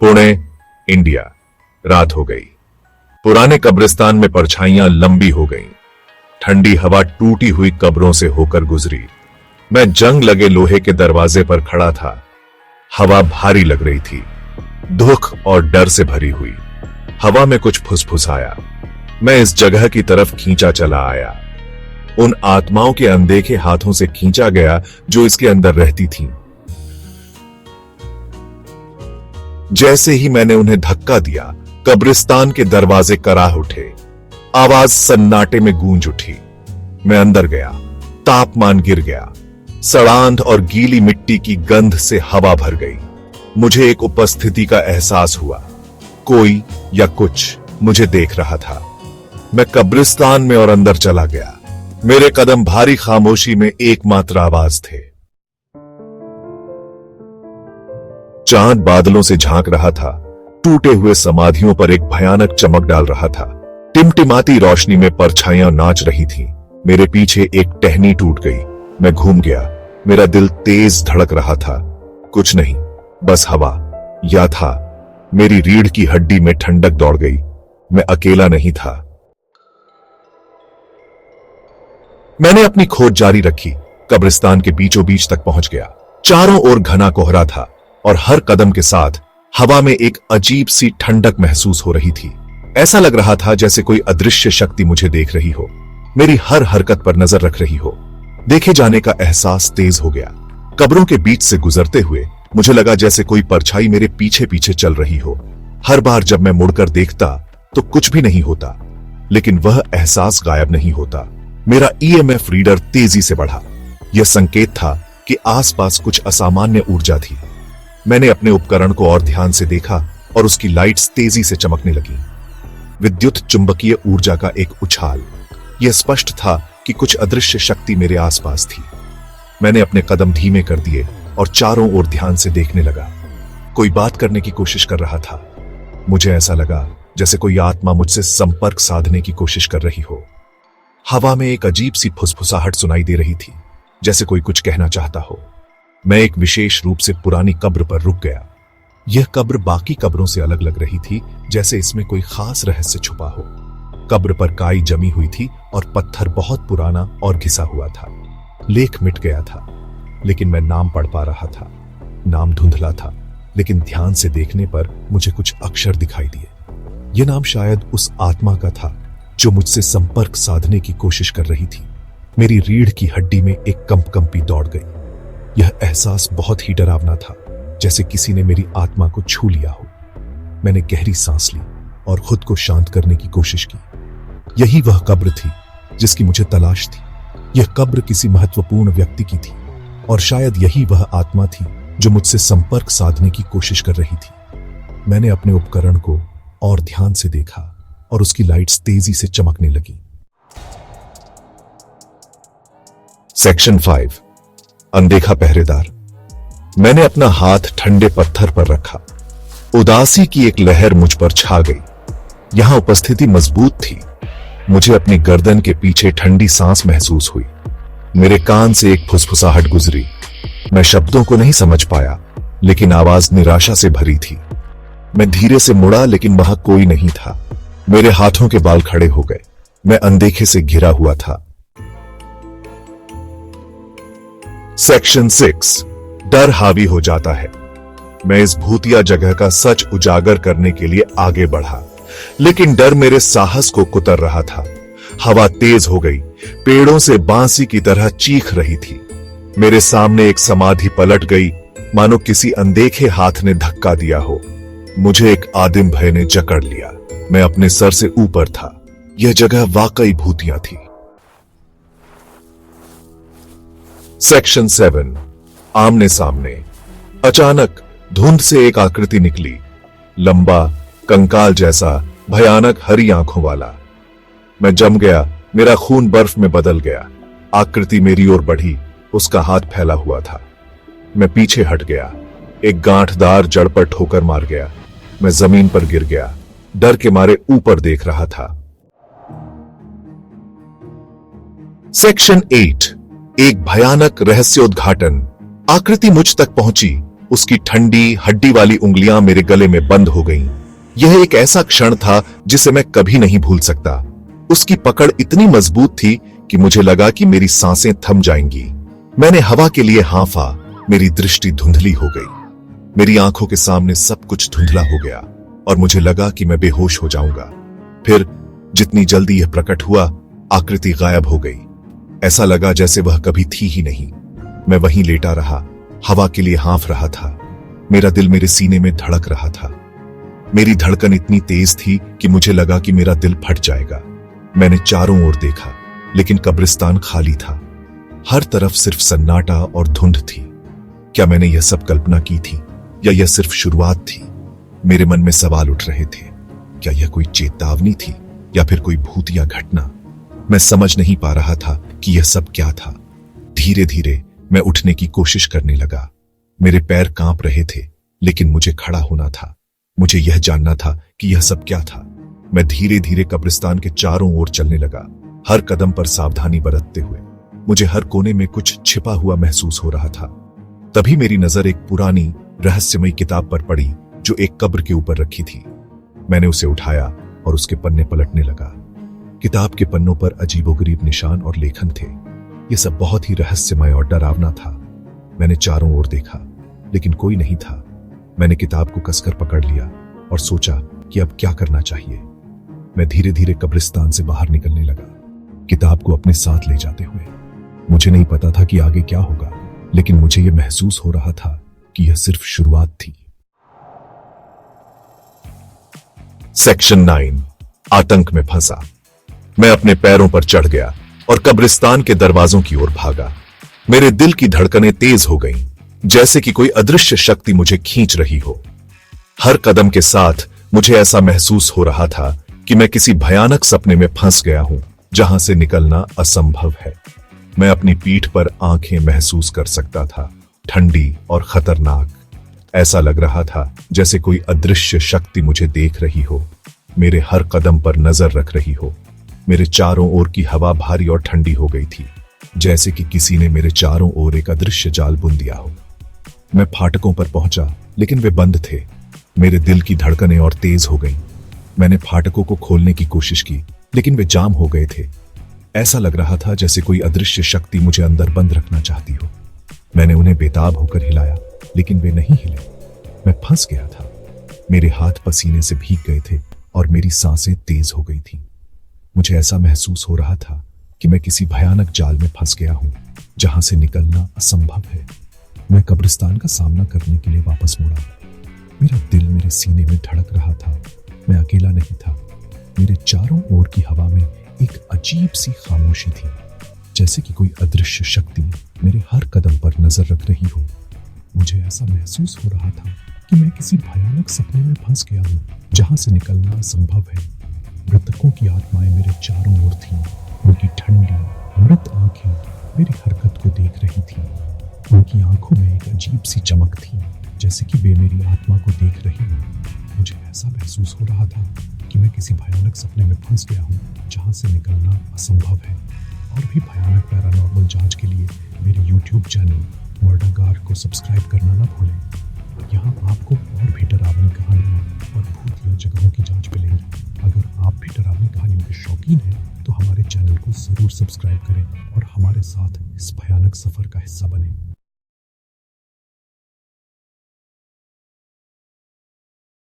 Pune, India. रात हो गई। पुराने कब्रिस्तान में परछाइयां लंबी हो गईं। ठंडी हवा टूटी हुई कब्रों से होकर गुजरी। मैं जंग लगे लोहे के दरवाजे पर खड़ा था। हवा भारी लग रही थी, दुख और डर से भरी हुई। हवा में कुछ फुसफुसाया। मैं इस जगह की तरफ खींचा चला आया। उन आत्माओं के अनदेखे हाथों से खींचा गया जो इसके अंदर रहती थीं। जैसे ही मैंने उन्हें धक्का दिया, कब्रिस्तान के दरवाजे कराह उठे। आवाज सन्नाटे में गूंज उठी। मैं अंदर गया। तापमान गिर गया। सड़ांध और गीली मिट्टी की गंध से हवा भर गई। मुझे एक उपस्थिति का एहसास हुआ। कोई या कुछ मुझे देख रहा था। मैं कब्रिस्तान में और अंदर चला गया। मेरे कदम भारी खामोशी में एकमात्र आवाज थे। चांद बादलों से झांक रहा था। टूटे हुए समाधियों पर एक भयानक चमक डाल रहा था। टिमटिमाती रोशनी में परछाइयां नाच रही थीं। मेरे पीछे एक टहनी टूट गई। मैं घूम गया। मेरा दिल तेज धड़क रहा था। कुछ नहीं, बस हवा। या था, मेरी रीढ़ की हड्डी में ठंडक दौड़ गई। मैं अकेला नहीं था। मैंने अपनी खोज जारी रखी। कब्रिस्तान के बीचों बीच तक पहुंच गया। चारों ओर घना कोहरा था और हर कदम के साथ हवा में एक अजीब सी ठंडक महसूस हो रही थी। ऐसा लग रहा था जैसे कोई अदृश्य शक्ति मुझे देख रही हो, मेरी हर हरकत पर नजर रख रही हो। देखे जाने का एहसास तेज हो गया। कब्रों के बीच से गुजरते हुए मुझे लगा जैसे कोई परछाई मेरे पीछे पीछे चल रही हो। हर बार जब मैं मुड़कर देखता तो कुछ भी नहीं होता, लेकिन वह एहसास गायब नहीं होता। मेरा ईएमएफ रीडर तेजी से बढ़ा। यह संकेत था कि आसपास कुछ असामान्य ऊर्जा थी। मैंने अपने उपकरण को और ध्यान से देखा और उसकी लाइट्स तेजी से चमकने लगी। विद्युत चुंबकीय ऊर्जा का एक उछाल। यह स्पष्ट था कि कुछ अदृश्य शक्ति मेरे आसपास थी। मैंने अपने कदम धीमे कर दिए और चारों ओर ध्यान से देखने लगा। कोई बात करने की कोशिश कर रहा था। मुझे ऐसा लगा जैसे कोई आत्मा मुझसे संपर्क साधने की कोशिश कर रही हो। हवा में एक अजीब सी फुसफुसाहट सुनाई दे रही थी, जैसे कोई कुछ कहना चाहता हो। मैं एक विशेष रूप से पुरानी कब्र पर रुक गया। यह कब्र बाकी कब्रों से अलग लग रही थी, जैसे इसमें कोई खास रहस्य छुपा हो। कब्र पर काई जमी हुई थी और पत्थर बहुत पुराना और घिसा हुआ था। लेख मिट गया था, लेकिन मैं नाम पढ़ पा रहा था। नाम धुंधला था, लेकिन ध्यान से देखने पर मुझे कुछ अक्षर दिखाई दिए। यह नाम शायद उस आत्मा का था जो मुझसे संपर्क साधने की कोशिश कर रही थी। मेरी रीढ़ की हड्डी में एक कंपकंपी दौड़ गई। यह एहसास बहुत ही डरावना था, जैसे किसी ने मेरी आत्मा को छू लिया हो। मैंने गहरी सांस ली और खुद को शांत करने की कोशिश की। यही वह कब्र थी जिसकी मुझे तलाश थी। यह कब्र किसी महत्वपूर्ण व्यक्ति की थी और शायद यही वह आत्मा थी जो मुझसे संपर्क साधने की कोशिश कर रही थी। मैंने अपने उपकरण को और ध्यान से देखा और उसकी लाइट्स तेजी से चमकने लगी। सेक्शन 5, अनदेखा पहरेदार। मैंने अपना हाथ ठंडे पत्थर पर रखा। उदासी की एक लहर मुझ पर छा गई। यहां उपस्थिति मजबूत थी। मुझे अपनी गर्दन के पीछे ठंडी सांस महसूस हुई। मेरे कान से एक फुसफुसाहट गुजरी। मैं शब्दों को नहीं समझ पाया, लेकिन आवाज निराशा से भरी थी। मैं धीरे से मुड़ा, लेकिन वहां कोई नहीं था। मेरे हाथों के बाल खड़े हो गए। मैं अनदेखे से घिरा हुआ था। सेक्शन 6, डर हावी हो जाता है। मैं इस भूतिया जगह का सच उजागर करने के लिए आगे बढ़ा, लेकिन डर मेरे साहस को कुतर रहा था। हवा तेज हो गई। पेड़ों से बांसी की तरह चीख रही थी। मेरे सामने एक समाधि पलट गई, मानो किसी अनदेखे हाथ ने धक्का दिया हो। मुझे एक आदिम भय ने जकड़ लिया। मैं अपने सर से ऊपर था। यह जगह वाकई भूतिया थी। सेक्शन 7, आमने सामने। अचानक धुंध से एक आकृति निकली। लंबा, कंकाल जैसा, भयानक हरी आंखों वाला। मैं जम गया। मेरा खून बर्फ में बदल गया। आकृति मेरी ओर बढ़ी। उसका हाथ फैला हुआ था। मैं पीछे हट गया। एक गांठदार जड़ पर ठोकर मार गया। मैं जमीन पर गिर गया। डर के मारे ऊपर देख रहा था। सेक्शन 8, एक भयानक रहस्योद्घाटन। आकृति मुझ तक पहुंची। उसकी ठंडी हड्डी वाली उंगलियां मेरे गले में बंद हो गईं। यह एक ऐसा क्षण था जिसे मैं कभी नहीं भूल सकता। उसकी पकड़ इतनी मजबूत थी कि मुझे लगा कि मेरी सांसें थम जाएंगी। मैंने हवा के लिए हांफा, मेरी दृष्टि धुंधली हो गई। मेरी आंखों के सामने सब कुछ धुंधला हो गया और मुझे लगा कि मैं बेहोश हो जाऊंगा। फिर जितनी जल्दी यह प्रकट हुआ, आकृति गायब हो गई। ऐसा लगा जैसे वह कभी थी ही नहीं। मैं वहीं लेटा रहा, हवा के लिए हाँफ रहा था। मेरा दिल मेरे सीने में धड़क रहा था। मेरी धड़कन इतनी तेज थी कि मुझे लगा कि मेरा दिल फट जाएगा। मैंने चारों ओर देखा, लेकिन कब्रिस्तान खाली था। हर तरफ सिर्फ सन्नाटा और धुंध थी। क्या मैंने यह सब कल्पना की थी या यह सिर्फ शुरुआत थी? मेरे मन में सवाल उठ रहे थे। क्या यह कोई चेतावनी थी या फिर कोई भूतिया घटना? मैं समझ नहीं पा रहा था कि यह सब क्या था। धीरे धीरे मैं उठने की कोशिश करने लगा। मेरे पैर कांप रहे थे, लेकिन मुझे खड़ा होना था। मुझे यह जानना था कि यह सब क्या था। मैं धीरे धीरे कब्रिस्तान के चारों ओर चलने लगा, हर कदम पर सावधानी बरतते हुए। मुझे हर कोने में कुछ छिपा हुआ महसूस हो रहा था। तभी मेरी नजर एक पुरानी रहस्यमयी किताब पर पड़ी जो एक कब्र के ऊपर रखी थी। मैंने उसे उठाया और उसके पन्ने पलटने लगा। किताब के पन्नों पर अजीबोगरीब निशान और लेखन थे। यह सब बहुत ही रहस्यमय और डरावना था। मैंने चारों ओर देखा, लेकिन कोई नहीं था। मैंने किताब को कसकर पकड़ लिया और सोचा कि अब क्या करना चाहिए। मैं धीरे धीरे कब्रिस्तान से बाहर निकलने लगा, किताब को अपने साथ ले जाते हुए। मुझे नहीं पता था कि आगे क्या होगा, लेकिन मुझे यह महसूस हो रहा था कि यह सिर्फ शुरुआत थी। सेक्शन 9, आतंक में फंसा। मैं अपने पैरों पर चढ़ गया और कब्रिस्तान के दरवाजों की ओर भागा। मेरे दिल की धड़कनें तेज हो गईं, जैसे कि कोई अदृश्य शक्ति मुझे खींच रही हो। हर कदम के साथ मुझे ऐसा महसूस हो रहा था कि मैं किसी भयानक सपने में फंस गया हूं, जहां से निकलना असंभव है। मैं अपनी पीठ पर आंखें महसूस कर सकता था, ठंडी और खतरनाक। ऐसा लग रहा था जैसे कोई अदृश्य शक्ति मुझे देख रही हो, मेरे हर कदम पर नजर रख रही हो। मेरे चारों ओर की हवा भारी और ठंडी हो गई थी, जैसे कि किसी ने मेरे चारों ओर एक अदृश्य जाल बुन दिया हो। मैं फाटकों पर पहुंचा, लेकिन वे बंद थे। मेरे दिल की धड़कनें और तेज हो गईं। मैंने फाटकों को खोलने की कोशिश की, लेकिन वे जाम हो गए थे। ऐसा लग रहा था जैसे कोई अदृश्य शक्ति मुझे अंदर बंद रखना चाहती हो। मैंने उन्हें बेताब होकर हिलाया, लेकिन वे नहीं हिले। मैं फंस गया था। मेरे हाथ पसीने से भीग गए थे और मेरी सांसें तेज हो गई थीं। मुझे ऐसा महसूस हो रहा था कि मैं किसी भयानक जाल में फंस गया हूं, जहां से निकलना असंभव है। मैं कब्रिस्तान का सामना करने के लिए वापस मुड़ा। मेरा दिल मेरे सीने में धड़क रहा था। मैं अकेला नहीं था। मेरे चारों ओर की हवा में एक अजीब सी खामोशी थी, जैसे कि कोई अदृश्य शक्ति मेरे हर कदम पर नजर रख रही हो। मुझे ऐसा महसूस हो रहा था कि मैं किसी भयानक सपने में फंस गया हूँ, जहां से निकलना असंभव है। मृतकों की आत्माएं मेरे चारों ओर थीं। उनकी ठंडी मृत आंखें मेरी हरकत को देख रही थीं। उनकी आंखों में एक अजीब सी चमक थी, जैसे कि वे मेरी आत्मा को देख रही हो। मुझे ऐसा महसूस हो रहा था कि मैं किसी भयानक सपने में फंस गया हूँ, जहां से निकलना असंभव है। और भी भयानक पैरानॉर्मल जांच के लिए मेरे YouTube चैनल मर्डरगार को सब्सक्राइब करना ना भूलें। यहाँ आपको और भी डरावनी कहानियाँ और भूतिया जगहों की जांच मिलेंगी। अगर आप भी डरावनी कहानियों के शौकीन हैं, तो हमारे चैनल को जरूर सब्सक्राइब करें और हमारे साथ इस भयानक सफर का हिस्सा बनें।